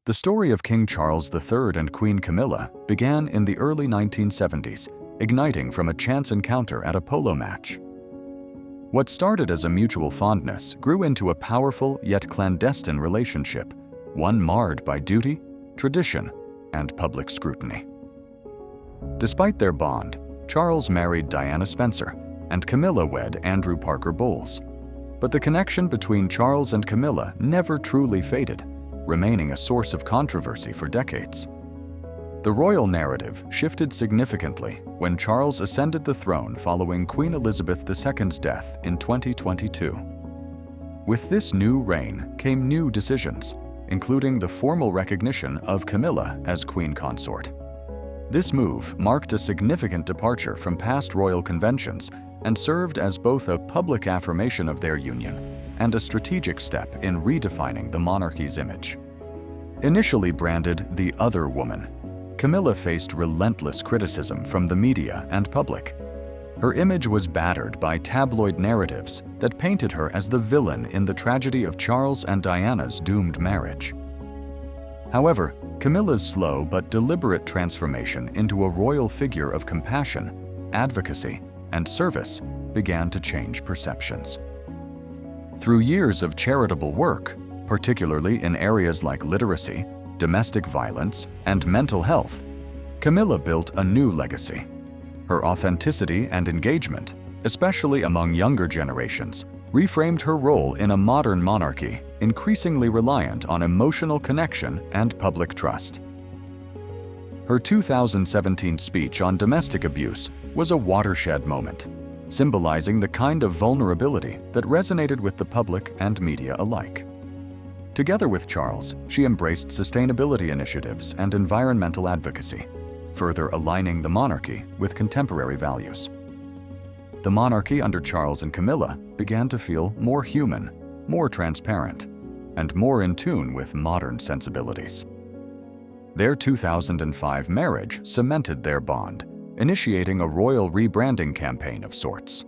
The story of King Charles III and Queen Camilla began in the early 1970s, igniting from a chance encounter at a polo match. What started as a mutual fondness grew into a powerful yet clandestine relationship, one marred by duty, tradition, and public scrutiny. Despite their bond, Charles married Diana Spencer, and Camilla wed Andrew Parker Bowles. But the connection between Charles and Camilla never truly faded, remaining a source of controversy for decades. The royal narrative shifted significantly when Charles ascended the throne following Queen Elizabeth II's death in 2022. With this new reign came new decisions, including the formal recognition of Camilla as queen consort. This move marked a significant departure from past royal conventions and served as both a public affirmation of their union and a strategic step in redefining the monarchy's image. Initially branded the other woman, Camilla faced relentless criticism from the media and public. Her image was battered by tabloid narratives that painted her as the villain in the tragedy of Charles and Diana's doomed marriage. However, Camilla's slow but deliberate transformation into a royal figure of compassion, advocacy, and service began to change perceptions. Through years of charitable work, particularly in areas like literacy, domestic violence, and mental health, Camilla built a new legacy. Her authenticity and engagement, especially among younger generations, reframed her role in a modern monarchy increasingly reliant on emotional connection and public trust. Her 2017 speech on domestic abuse was a watershed moment, symbolizing the kind of vulnerability that resonated with the public and media alike. Together with Charles, she embraced sustainability initiatives and environmental advocacy, further aligning the monarchy with contemporary values. The monarchy under Charles and Camilla began to feel more human, more transparent, and more in tune with modern sensibilities. Their 2005 marriage cemented their bond, initiating a royal rebranding campaign of sorts.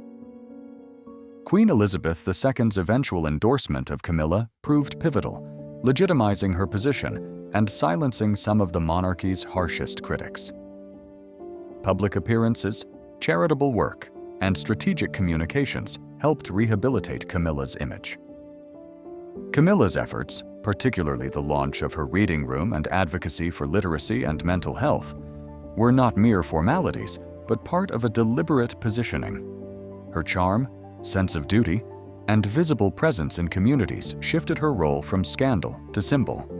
Queen Elizabeth II's eventual endorsement of Camilla proved pivotal, legitimizing her position and silencing some of the monarchy's harshest critics. Public appearances, charitable work, and strategic communications helped rehabilitate Camilla's image. Camilla's efforts, particularly the launch of her reading room and advocacy for literacy and mental health, were not mere formalities, but part of a deliberate positioning. Her charm, sense of duty, and visible presence in communities shifted her role from scandal to symbol.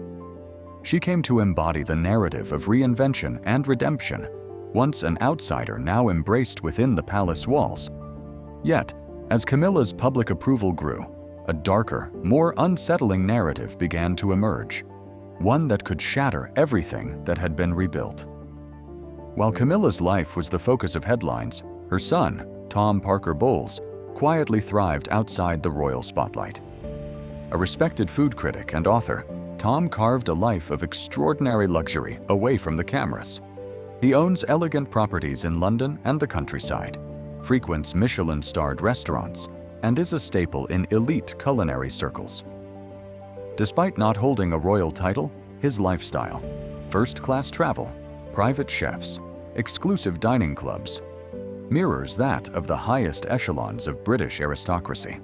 She came to embody the narrative of reinvention and redemption, once an outsider now embraced within the palace walls. Yet, as Camilla's public approval grew, a darker, more unsettling narrative began to emerge, one that could shatter everything that had been rebuilt. While Camilla's life was the focus of headlines, her son, Tom Parker Bowles, quietly thrived outside the royal spotlight. A respected food critic and author, Tom carved a life of extraordinary luxury away from the cameras. He owns elegant properties in London and the countryside, frequents Michelin-starred restaurants, and is a staple in elite culinary circles. Despite not holding a royal title, his lifestyle, first-class travel, private chefs, exclusive dining clubs, mirrors that of the highest echelons of British aristocracy.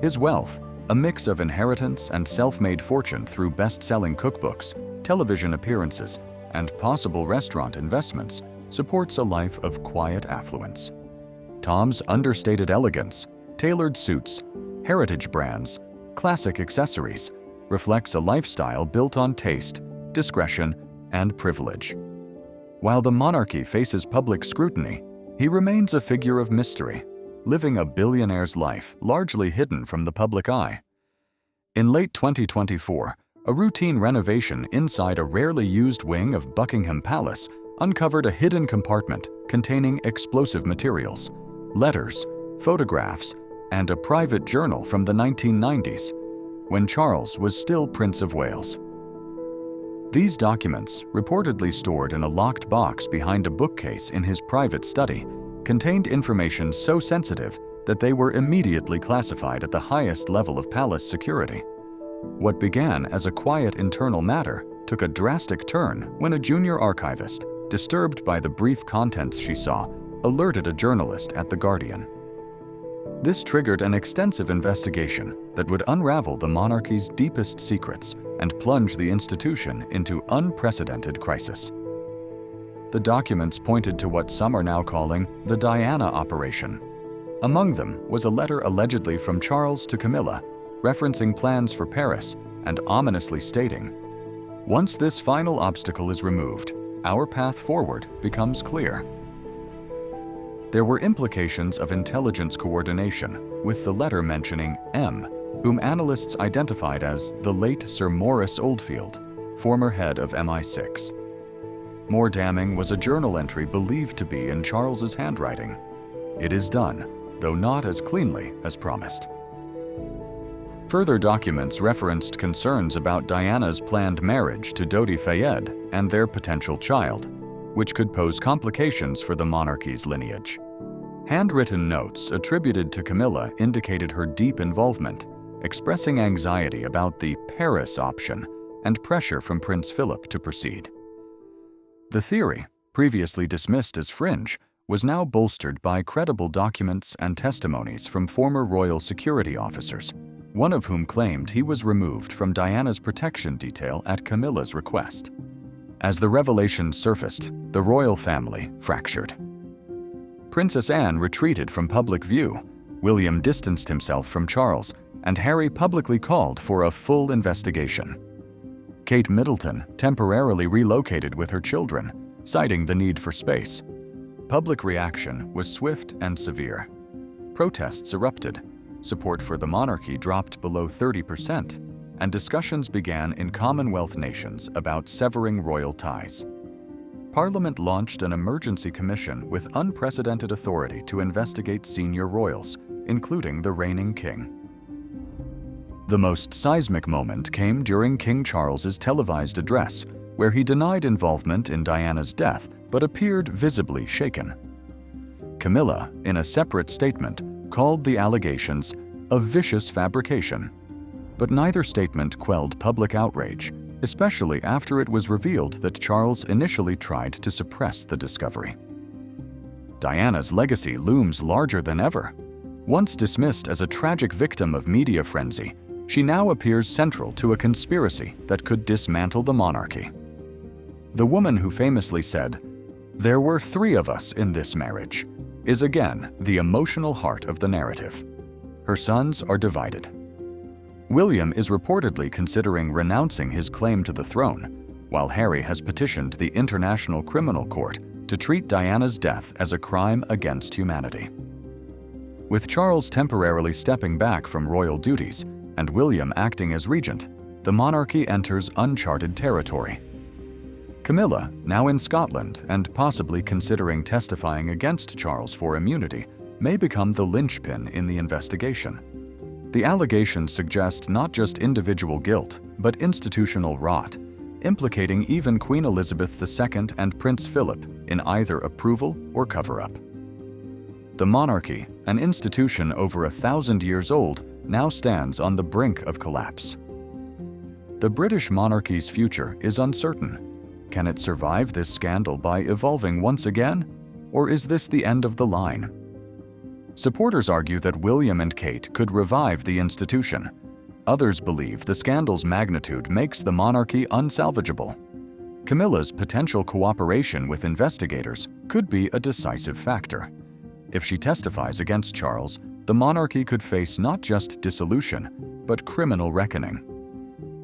His wealth, a mix of inheritance and self-made fortune through best-selling cookbooks, television appearances, and possible restaurant investments, supports a life of quiet affluence. Tom's understated elegance, tailored suits, heritage brands, classic accessories, reflects a lifestyle built on taste, discretion, and privilege. While the monarchy faces public scrutiny, he remains a figure of mystery, living a billionaire's life largely hidden from the public eye. In late 2024, a routine renovation inside a rarely used wing of Buckingham Palace uncovered a hidden compartment containing explosive materials, letters, photographs, and a private journal from the 1990s, when Charles was still Prince of Wales. These documents, reportedly stored in a locked box behind a bookcase in his private study, contained information so sensitive that they were immediately classified at the highest level of palace security. What began as a quiet internal matter took a drastic turn when a junior archivist, disturbed by the brief contents she saw, alerted a journalist at The Guardian. This triggered an extensive investigation that would unravel the monarchy's deepest secrets and plunge the institution into unprecedented crisis. The documents pointed to what some are now calling the Diana operation. Among them was a letter allegedly from Charles to Camilla, referencing plans for Paris and ominously stating, "Once this final obstacle is removed, our path forward becomes clear." There were implications of intelligence coordination, with the letter mentioning M, whom analysts identified as the late Sir Maurice Oldfield, former head of MI6. More damning was a journal entry believed to be in Charles's handwriting. "It is done, though not as cleanly as promised." Further documents referenced concerns about Diana's planned marriage to Dodi Fayed and their potential child, which could pose complications for the monarchy's lineage. Handwritten notes attributed to Camilla indicated her deep involvement, expressing anxiety about the Paris option and pressure from Prince Philip to proceed. The theory, previously dismissed as fringe, was now bolstered by credible documents and testimonies from former royal security officers, one of whom claimed he was removed from Diana's protection detail at Camilla's request. As the revelations surfaced, the royal family fractured. Princess Anne retreated from public view, William distanced himself from Charles, and Harry publicly called for a full investigation. Kate Middleton temporarily relocated with her children, citing the need for space. Public reaction was swift and severe. Protests erupted, support for the monarchy dropped below 30%, and discussions began in Commonwealth nations about severing royal ties. Parliament launched an emergency commission with unprecedented authority to investigate senior royals, including the reigning king. The most seismic moment came during King Charles's televised address, where he denied involvement in Diana's death but appeared visibly shaken. Camilla, in a separate statement, called the allegations a vicious fabrication, but neither statement quelled public outrage, especially after it was revealed that Charles initially tried to suppress the discovery. Diana's legacy looms larger than ever. Once dismissed as a tragic victim of media frenzy, she now appears central to a conspiracy that could dismantle the monarchy. The woman who famously said, "There were 3 of us in this marriage," is again the emotional heart of the narrative. Her sons are divided. William is reportedly considering renouncing his claim to the throne, while Harry has petitioned the International Criminal Court to treat Diana's death as a crime against humanity. With Charles temporarily stepping back from royal duties and William acting as regent, the monarchy enters uncharted territory. Camilla, now in Scotland and possibly considering testifying against Charles for immunity, may become the linchpin in the investigation. The allegations suggest not just individual guilt, but institutional rot, implicating even Queen Elizabeth II and Prince Philip in either approval or cover-up. The monarchy, an institution over 1,000 years old, now stands on the brink of collapse. The British monarchy's future is uncertain. Can it survive this scandal by evolving once again, or is this the end of the line? Supporters argue that William and Kate could revive the institution. Others believe the scandal's magnitude makes the monarchy unsalvageable. Camilla's potential cooperation with investigators could be a decisive factor. If she testifies against Charles, the monarchy could face not just dissolution, but criminal reckoning.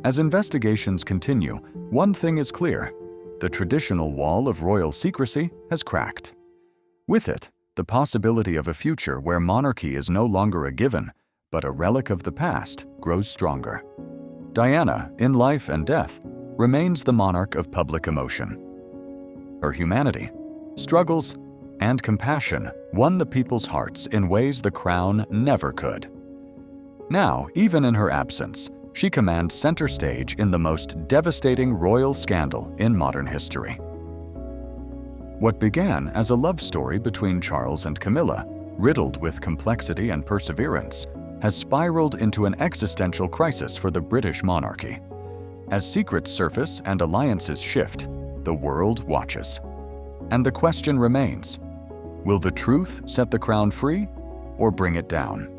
As investigations continue, one thing is clear: the traditional wall of royal secrecy has cracked. With it, the possibility of a future where monarchy is no longer a given, but a relic of the past, grows stronger. Diana, in life and death, remains the monarch of public emotion. Her humanity, struggles, and compassion won the people's hearts in ways the crown never could. Now, even in her absence, she commands center stage in the most devastating royal scandal in modern history. What began as a love story between Charles and Camilla, riddled with complexity and perseverance, has spiraled into an existential crisis for the British monarchy. As secrets surface and alliances shift, the world watches. And the question remains: will the truth set the crown free or bring it down?